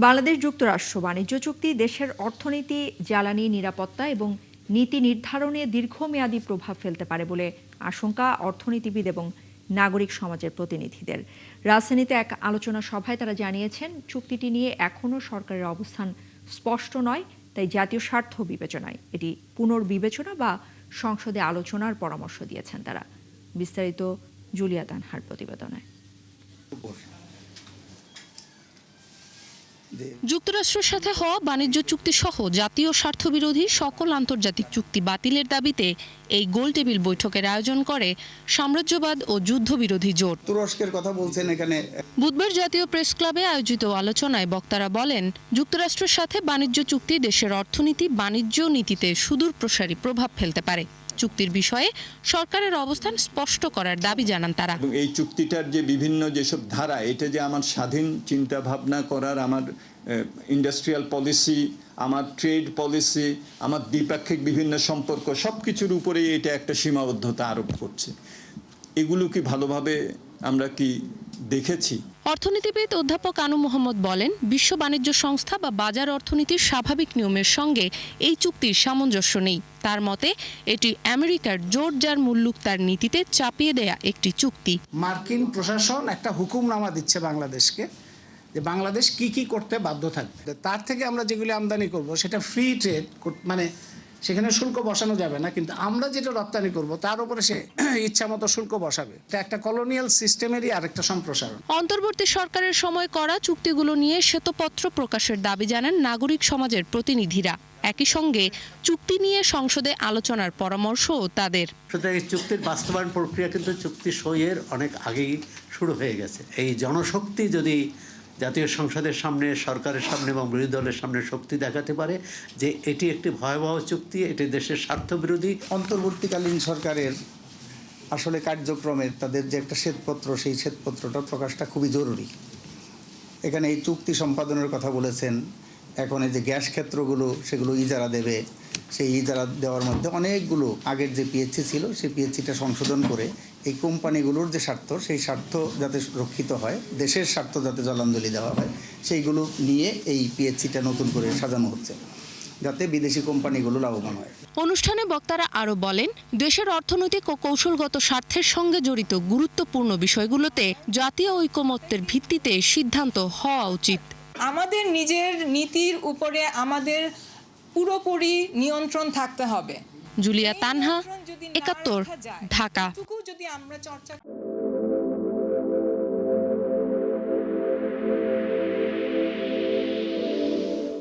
বাংলাদেশ যুক্তরাষ্ট্র বাণিজ্য চুক্তি দেশের অর্থনীতি, জ্বালানি নিরাপত্তা এবং নীতি নির্ধারণে দীর্ঘমেয়াদী প্রভাব ফেলতে পারে বলে আশঙ্কা অর্থনীতিবিদ এবং নাগরিক সমাজের প্রতিনিধিদের। রাজধানীতে এক আলোচনা সভায় তারা জানিয়েছেন, চুক্তিটি নিয়ে এখনও সরকারের অবস্থান স্পষ্ট নয়, তাই জাতীয় স্বার্থ বিবেচনায় এটি পুনর্বিবেচনা বা সংসদে আলোচনার পরামর্শ দিয়েছেন তারা। বিস্তারিত জুলিয়া তানহার প্রতিবেদনে। যুক্তরাষ্ট্রের সাথে হওয়া বাণিজ্য চুক্তি সহ জাতীয় স্বার্থবিরোধী সকল আন্তর্জাতিক চুক্তি বাতিলের দাবিতে এই গোলটেবিল বৈঠকের আয়োজন করে সাম্রাজ্যবাদ ও যুদ্ধবিরোধী জোট। তুরস্কের কথা বলছেন এখানে। বুধবার জাতীয় প্রেস ক্লাবে আয়োজিত আলোচনায় বক্তারা বলেন, যুক্তরাষ্ট্রের সাথে বাণিজ্য চুক্তি দেশের অর্থনীতি, বাণিজ্য নীতিতে সুদূর প্রসারী প্রভাব ফেলতে পারে। চুক্তির বিষয়ে সরকারের অবস্থান স্পষ্ট করার দাবি জানান তারা। এই চুক্তিটার যে বিভিন্ন যেসব ধারা, এটা যে আমার স্বাধীন চিন্তা ভাবনা করার, আমার ইন্ডাস্ট্রিয়াল পলিসি, আমার ট্রেড পলিসি, আমার দ্বিপাক্ষিক বিভিন্ন সম্পর্ক, সবকিছুর উপরে এটা একটা সীমাবদ্ধতা আরোপ করছে। এগুলো কি ভালোভাবে আমরা কি দেখেছি? অর্থনীতিবিদ অধ্যাপক আনু মোহাম্মদ বলেন, বিশ্ব বাণিজ্য সংস্থা বা বাজার অর্থনীতির স্বাভাবিক নিয়মের সঙ্গে এই চুক্তির সামঞ্জস্য নেই। তার মতে এটি আমেরিকার জোরজার মুল্লুক তার নীতিতে চাপিয়ে দেয়া একটি চুক্তি। মার্কিন প্রশাসন একটা হুকুমনামা দিচ্ছে বাংলাদেশকে যে বাংলাদেশ কি কি করতে বাধ্য থাকবে। তার থেকে আমরা যেগুলি আমদানি করব সেটা ফ্রি ট্রেড, মানে সেখানে শুল্ক বসানো যাবে না, কিন্তু আমরা যেটা রপ্তানি করব তার উপরে সে ইচ্ছামতো শুল্ক বসাবে। এটা একটা কলোনিয়াল সিস্টেমেরই আরেকটা সম্প্রসারণ। অন্তর্বর্তী সরকারের সময় করা চুক্তিগুলো নিয়ে শ্বেতপত্র প্রকাশের দাবি জানান নাগরিক সমাজের প্রতিনিধিরা। একই সঙ্গে চুক্তি নিয়ে সংসদে আলোচনার পরামর্শও তাদের। সুতরাং এই চুক্তির বাস্তবায়ন প্রক্রিয়া কিন্তু চুক্তি সইয়ের অনেক আগেই শুরু হয়ে গেছে। এই জনশক্তি যদি জাতীয় সংসদের সামনে, সরকারের সামনে এবং বিরোধী দলের সামনে শক্তি দেখাতে পারে যে এটি একটি ভয়াবহ চুক্তি, এটি দেশের স্বার্থবিরোধী। অন্তর্বর্তীকালীন সরকারের আসলে কার্যক্রমের তাদের যে একটা শ্বেতপত্র, সেই শ্বেতপত্রটা প্রকাশটা খুবই জরুরি। এখানে এই চুক্তি সম্পাদনের কথা বলেছেন। এখন এই যে গ্যাস ক্ষেত্রগুলো, সেগুলো ইজারা দেবে। সেই ইজারা দেওয়ার মধ্যে অনেকগুলো আগের যে পিএইচসি ছিল, সেই পিএইচসিটা সংশোধন করে এই কোম্পানিগুলোর যে স্বার্থ, সেই স্বার্থ যাতে রক্ষিত হয়, দেশের স্বার্থ যাতে জলাঞ্জলি দেওয়া হয়, সেইগুলো নিয়ে এই পিএইচসিটা নতুন করে সাজানো হচ্ছে, যাতে বিদেশি কোম্পানিগুলো লাভবান হয়। অনুষ্ঠানে বক্তারা আরও বলেন, দেশের অর্থনৈতিক ও কৌশলগত স্বার্থের সঙ্গে জড়িত গুরুত্বপূর্ণ বিষয়গুলোতে জাতীয় ঐকমত্যের ভিত্তিতে সিদ্ধান্ত হওয়া উচিত। আমাদের নিজের নীতির উপরে আমাদের পুরোপুরি নিয়ন্ত্রণ থাকতে হবে। জুলিয়া তানহা, ৭১, ঢাকা।